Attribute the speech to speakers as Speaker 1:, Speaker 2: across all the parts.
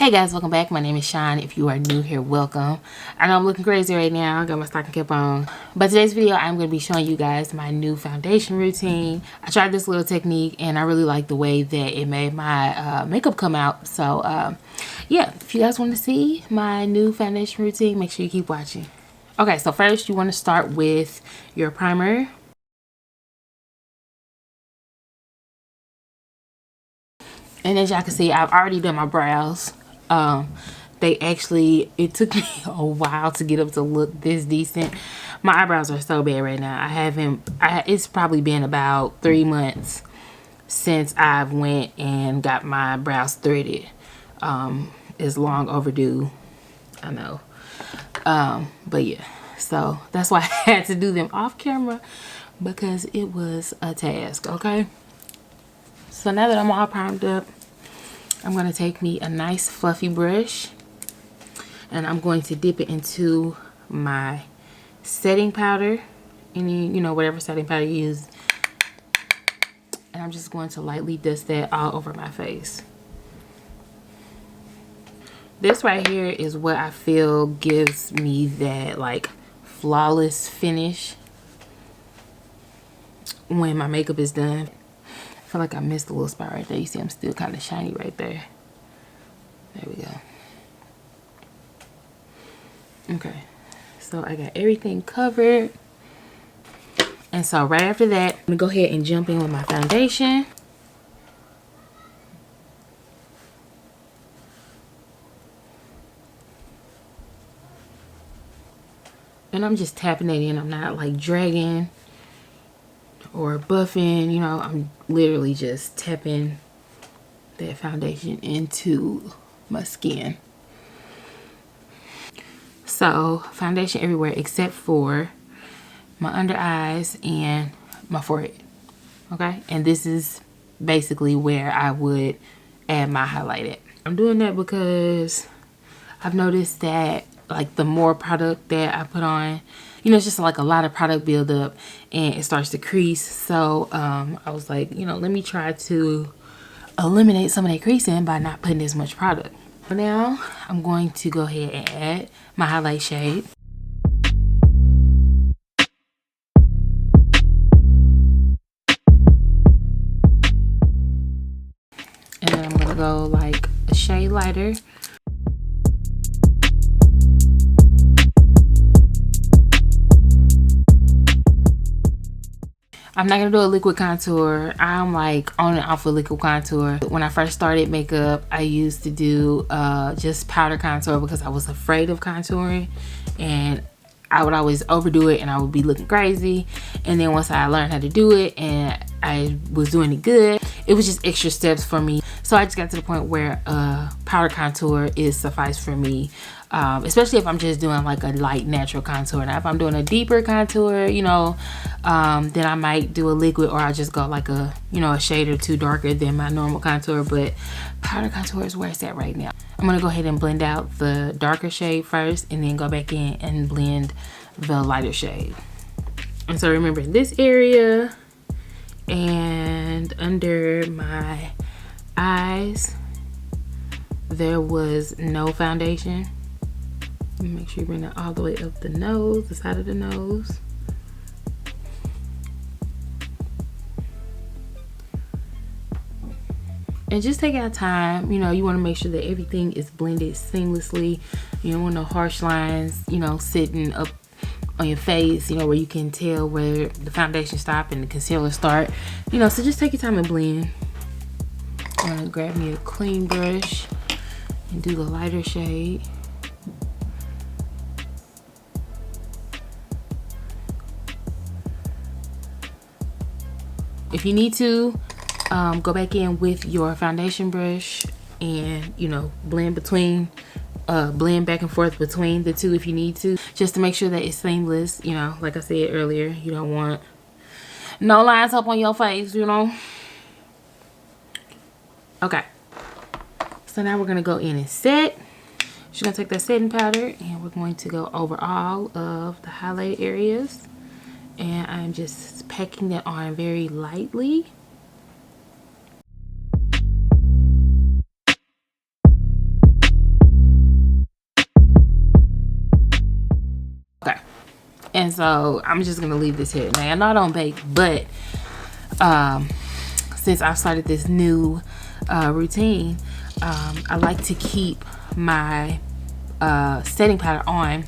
Speaker 1: Hey guys, welcome back. My name is Sean. If you are new here, welcome. I know I'm looking crazy right now. I got my stocking cap on. But today's video, I'm going to be showing you guys my new foundation routine. I tried this little technique and I really like the way that it made my makeup come out. So yeah, if you guys want to see my new foundation routine, make sure you keep watching. Okay, so first you want to start with your primer. And as y'all can see, I've already done my brows. It took me a while to get up to look this decent. My eyebrows are so bad right now. It's probably been about 3 months since I've went and got my brows threaded. It's long overdue, I know. But yeah, so that's why I had to do them off camera because it was a task, okay? So now that I'm all primed up, I'm going to take me a nice fluffy brush and I'm going to dip it into my setting powder, whatever setting powder you use, and I'm just going to lightly dust that all over my face. This right here is what I feel gives me that like flawless finish when my makeup is done. I feel like I missed a little spot right there. You see I'm still kind of shiny right there. There we go. Okay, so I got everything covered. And so right after that, I'm gonna go ahead and jump in with my foundation. And I'm just tapping it in. I'm not like dragging or buffing, I'm literally just tapping that foundation into my skin. So foundation everywhere except for my under eyes and my forehead, okay? And this is basically where I would add my highlight at. I'm doing that because I've noticed that like the more product that I put on, it's just like a lot of product buildup and it starts to crease. So I was like, let me try to eliminate some of that creasing by not putting as much product. For now, I'm going to go ahead and add my highlight shade. And then I'm gonna go like a shade lighter. I'm not gonna do a liquid contour. I'm like on and off with liquid contour. When I first started makeup, I used to do just powder contour because I was afraid of contouring, and I would always overdo it and I would be looking crazy. And then once I learned how to do it and I was doing it good, it was just extra steps for me. So I just got to the point where powder contour is suffice for me. Especially if I'm just doing like a light natural contour. Now if I'm doing a deeper contour, then I might do a liquid, or I just go like a shade or two darker than my normal contour. But powder contour is where it's at right now. I'm gonna go ahead and blend out the darker shade first and then go back in and blend the lighter shade. And so remember, in this area and under my eyes, there was no foundation. Make sure you bring that all the way up the nose, the side of the nose. And just take out time. You want to make sure that everything is blended seamlessly. You don't want no harsh lines, sitting up on your face, where you can tell where the foundation stop and the concealer start. So just take your time and blend. I'm gonna grab me a clean brush and do the lighter shade. If you need to, go back in with your foundation brush and, blend back and forth between the two if you need to, just to make sure that it's seamless. Like I said earlier, you don't want no lines up on your face, Okay. So now we're going to go in and set. Just going to take that setting powder and we're going to go over all of the highlighted areas. And I'm just packing that on very lightly. Okay, and so I'm just gonna leave this here. Now I know I don't bake, but since I've started this new routine, I like to keep my setting powder on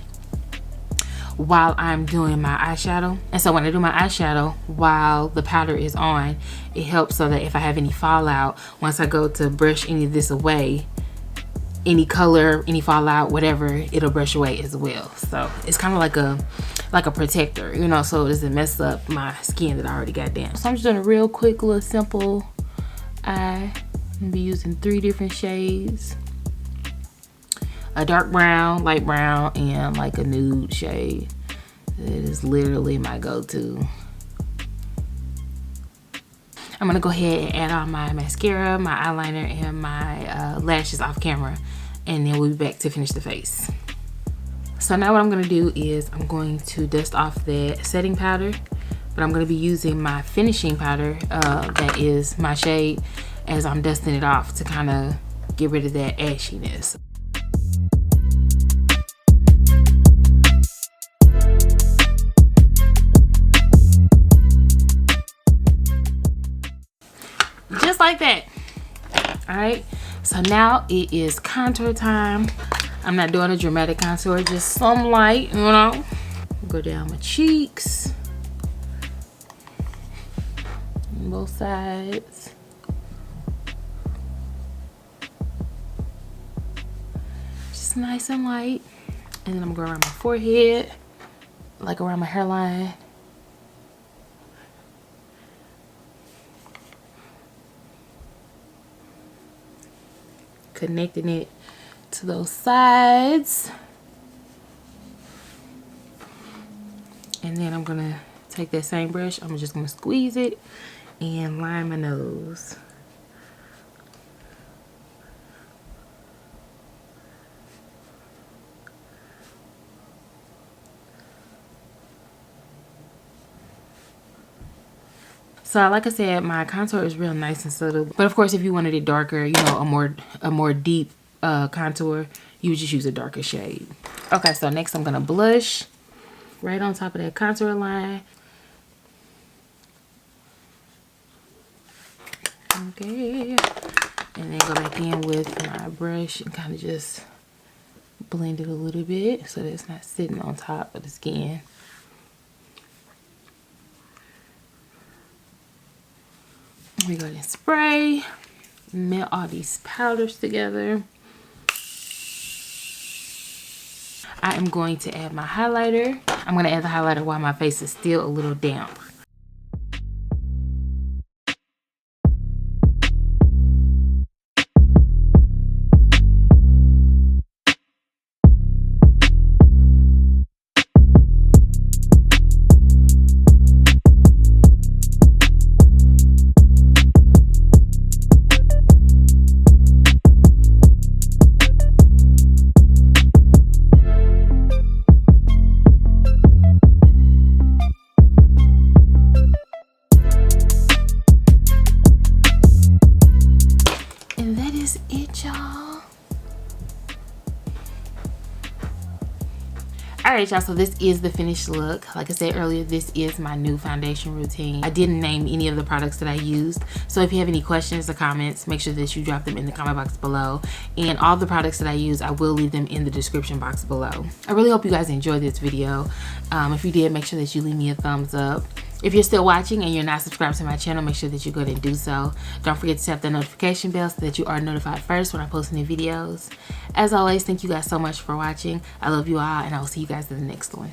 Speaker 1: while I'm doing my eyeshadow. And so when I do my eyeshadow while the powder is on, it helps so that if I have any fallout, once I go to brush any of this away, any color, any fallout, whatever, it'll brush away as well. So it's kind of like a protector, you know, so it doesn't mess up my skin that I already got damaged. So I'm just doing a real quick little simple eye. I'm gonna be using 3 different shades: a dark brown, light brown, and like a nude shade. It is literally my go-to. I'm gonna go ahead and add on my mascara, my eyeliner, and my lashes off camera, and then we'll be back to finish the face. So now what I'm gonna do is I'm going to dust off the setting powder, but I'm gonna be using my finishing powder, that is my shade, as I'm dusting it off to kind of get rid of that ashiness. Just like that. All right, so now it is contour time. I'm not doing a dramatic contour, just some light, you know. Go down my cheeks, on both sides. Just nice and light. And then I'm gonna go around my forehead, like around my hairline. Connecting it to those sides. And then I'm gonna take that same brush, I'm just gonna squeeze it and line my nose. So like I said, my contour is real nice and subtle, but of course if you wanted it darker, you know, a more deep contour, you would just use a darker shade. Okay, so next I'm gonna blush right on top of that contour line. Okay, and then go back in with my brush and kind of just blend it a little bit so that it's not sitting on top of the skin. We go and spray, melt all these powders together. I am going to add my highlighter. I'm going to add the highlighter while my face is still a little damp. Alright y'all, so this is the finished look. Like I said earlier, this is my new foundation routine. I didn't name any of the products that I used, so if you have any questions or comments, make sure that you drop them in the comment box below. And all the products that I use, I will leave them in the description box below. I really hope you guys enjoyed this video. If you did, make sure that you leave me a thumbs up. If you're still watching and you're not subscribed to my channel, make sure that you go ahead and do so. Don't forget to tap the notification bell so that you are notified first when I post new videos. As always, thank you guys so much for watching. I love you all, and I will see you guys in the next one.